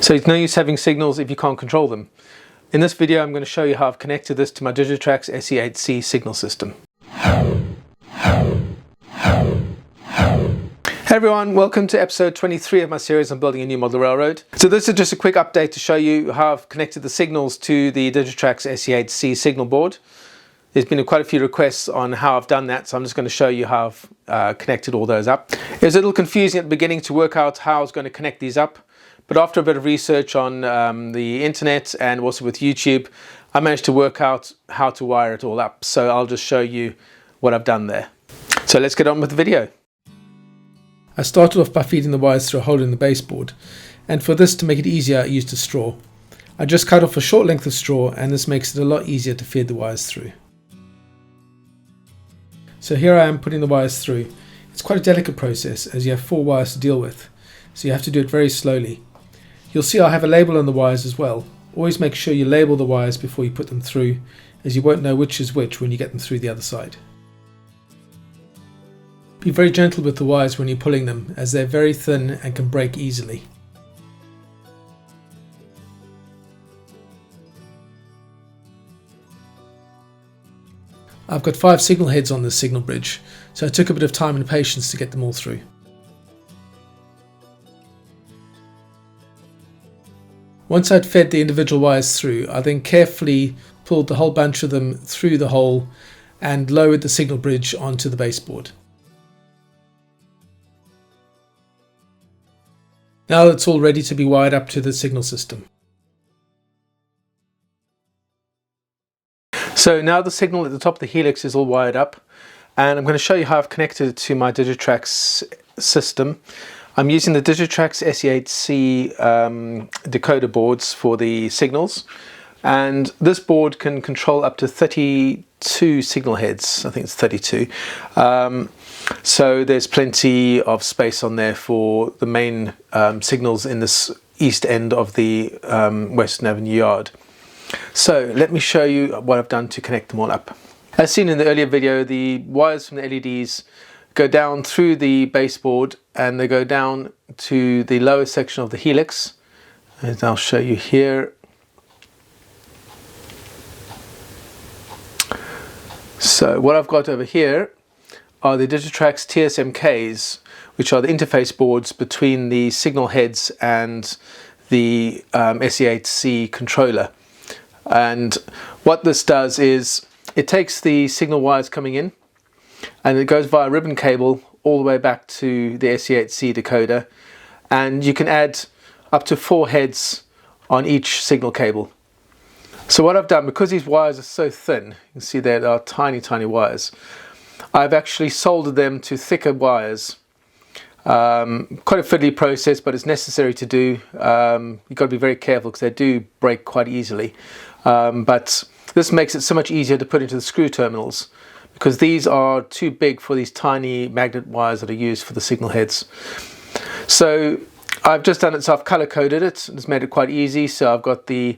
So it's no use having signals if you can't control them. In this video I'm going to show you how I've connected this to my Digitrax SE8C signal system. Hey everyone, welcome to episode 23 of my series on building a new model railroad. So this is just a quick update to show you how I've connected the signals to the Digitrax SE8C signal board. There's been quite a few requests on how I've done that, so I'm just going to show you how I've connected all those up. It was a little confusing at the beginning to work out how I was going to connect these up, but after a bit of research on the internet and also with YouTube, I managed to work out how to wire it all up. So I'll just show you what I've done there. So let's get on with the video. I started off by feeding the wires through a hole in the baseboard, and for this, to make it easier, I used a straw. I just cut off a short length of straw, and this makes it a lot easier to feed the wires through. So here I am putting the wires through. It's quite a delicate process as you have 4 wires to deal with, so you have to do it very slowly. You'll see I have a label on the wires as well. Always make sure you label the wires before you put them through, as you won't know which is which when you get them through the other side. Be very gentle with the wires when you're pulling them, as they're very thin and can break easily. I've got 5 signal heads on this signal bridge, so it took a bit of time and patience to get them all through. Once I'd fed the individual wires through, I then carefully pulled the whole bunch of them through the hole and lowered the signal bridge onto the baseboard. Now it's all ready to be wired up to the signal system. So now the signal at the top of the helix is all wired up, and I'm going to show you how I've connected it to my Digitrax system. I'm using the Digitrax SE8C decoder boards for the signals, and this board can control up to 32 signal heads. I think it's 32. So there's plenty of space on there for the main signals in this east end of the Western Avenue yard. So let me show you what I've done to connect them all up. As seen in the earlier video, the wires from the LEDs go down through the baseboard and they go down to the lower section of the helix, as I'll show you here. So what I've got over here are the Digitrax TSMKs, which are the interface boards between the signal heads and the SE8C controller. And what this does is it takes the signal wires coming in and it goes via ribbon cable all the way back to the SE8C decoder, and you can add up to 4 heads on each signal cable. So what I've done, because these wires are so thin, you can see they are tiny wires, I've actually soldered them to thicker wires. Quite a fiddly process, but it's necessary to do. You've got to be very careful because they do break quite easily. But this makes it so much easier to put into the screw terminals, because these are too big for these tiny magnet wires that are used for the signal heads. So I've just done it, so I've color coded it. It's made it quite easy. So I've got the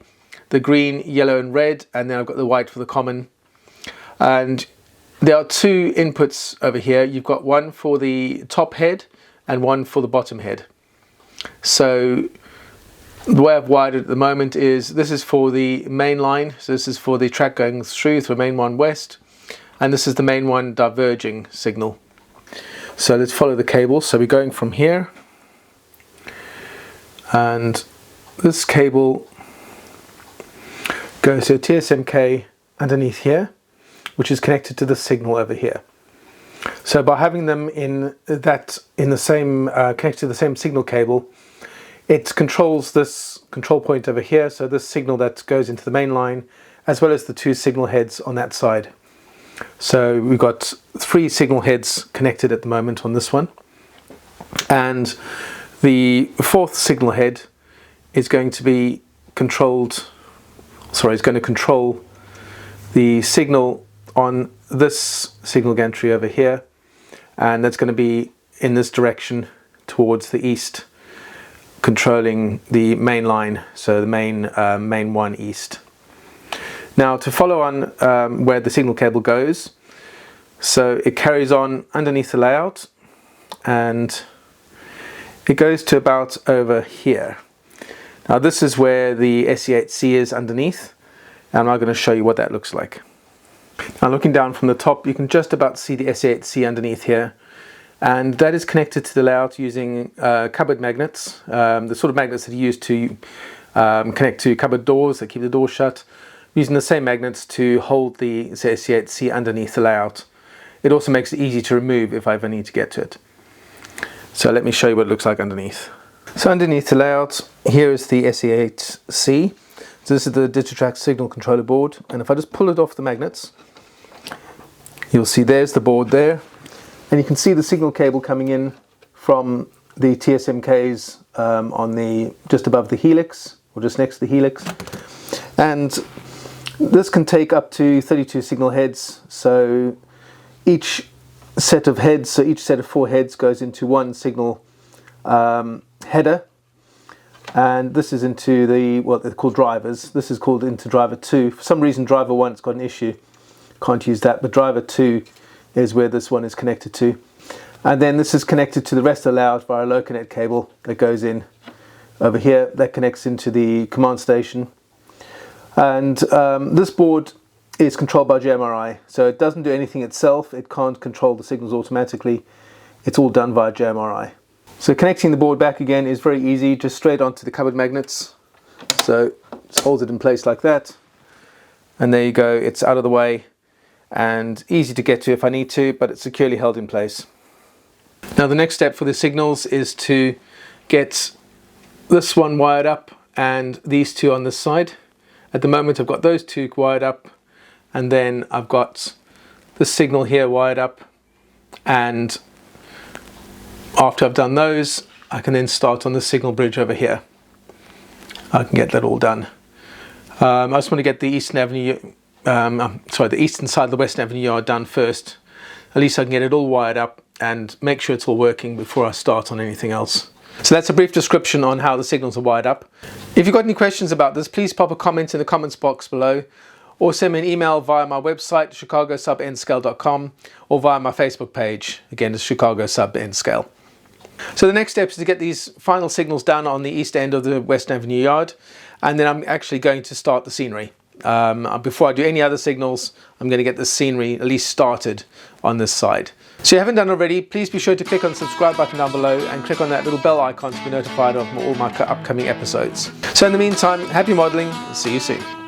green, yellow and red, and then I've got the white for the common. And there are 2 inputs over here. You've got one for the top head and one for the bottom head. So the way I've wired it at the moment is this is for the main line. So this is for the track going through main 1 west, and this is the main 1 diverging signal. So let's follow the cable. So we're going from here, and this cable goes to a TSMK underneath here, which is connected to the signal over here. So by having them connected to the same signal cable, it controls this control point over here, so this signal that goes into the main line, as well as the 2 signal heads on that side. So we've got 3 signal heads connected at the moment on this one, and the 4th signal head is going to be control the signal on this signal gantry over here, and that's going to be in this direction towards the east, controlling the main line, so the main 1 east. Now to follow on where the signal cable goes, so it carries on underneath the layout and it goes to about over here. Now this is where the SE8C is underneath, and I'm going to show you what that looks like. Now looking down from the top, you can just about see the SE8C underneath here, and that is connected to the layout using cupboard magnets, the sort of magnets that are used to connect to cupboard doors that keep the door shut, using the same magnets to hold the SE8C underneath the layout. It also makes it easy to remove if I ever need to get to it. So let me show you what it looks like underneath. So underneath the layout, here is the SE8C. So this is the Digitrax Signal Controller board, and if I just pull it off the magnets, you'll see there's the board there, and you can see the signal cable coming in from the TSMKs on the just above the helix, or just next to the helix. And this can take up to 32 signal heads, so each set of heads, so each set of 4 heads goes into one signal header, and this is into the, what they're called drivers. This is called into driver 2. For some reason driver 1's got an issue, can't use that, but driver 2 is where this one is connected to. And then this is connected to the rest of the layout via a low-connect cable that goes in over here, that connects into the command station. And this board is controlled by JMRI, so it doesn't do anything itself. It can't control the signals automatically. It's all done via JMRI. So connecting the board back again is very easy, just straight onto the cupboard magnets. So just holds it in place like that, and there you go, it's out of the way and easy to get to if I need to, but it's securely held in place. Now the next step for the signals is to get this one wired up and these two on this side. At the moment I've got those two wired up, and then I've got the signal here wired up, and after I've done those I can then start on the signal bridge over here. I can get that all done. I just want to get the Eastern Avenue, the eastern side of the Western Avenue yard done first. At least I can get it all wired up and make sure it's all working before I start on anything else. So that's a brief description on how the signals are wired up. If you've got any questions about this, please pop a comment in the comments box below, or send me an email via my website, chicagosubnscale.com, or via my Facebook page, again, it's Chicago Sub N Scale. So the next step is to get these final signals done on the east end of the Western Avenue yard, and then I'm actually going to start the scenery. Before I do any other signals, I'm going to get the scenery at least started on this side. So if you haven't done already, please be sure to click on the subscribe button down below and click on that little bell icon to be notified of all my upcoming episodes. So in the meantime, happy modeling, see you soon.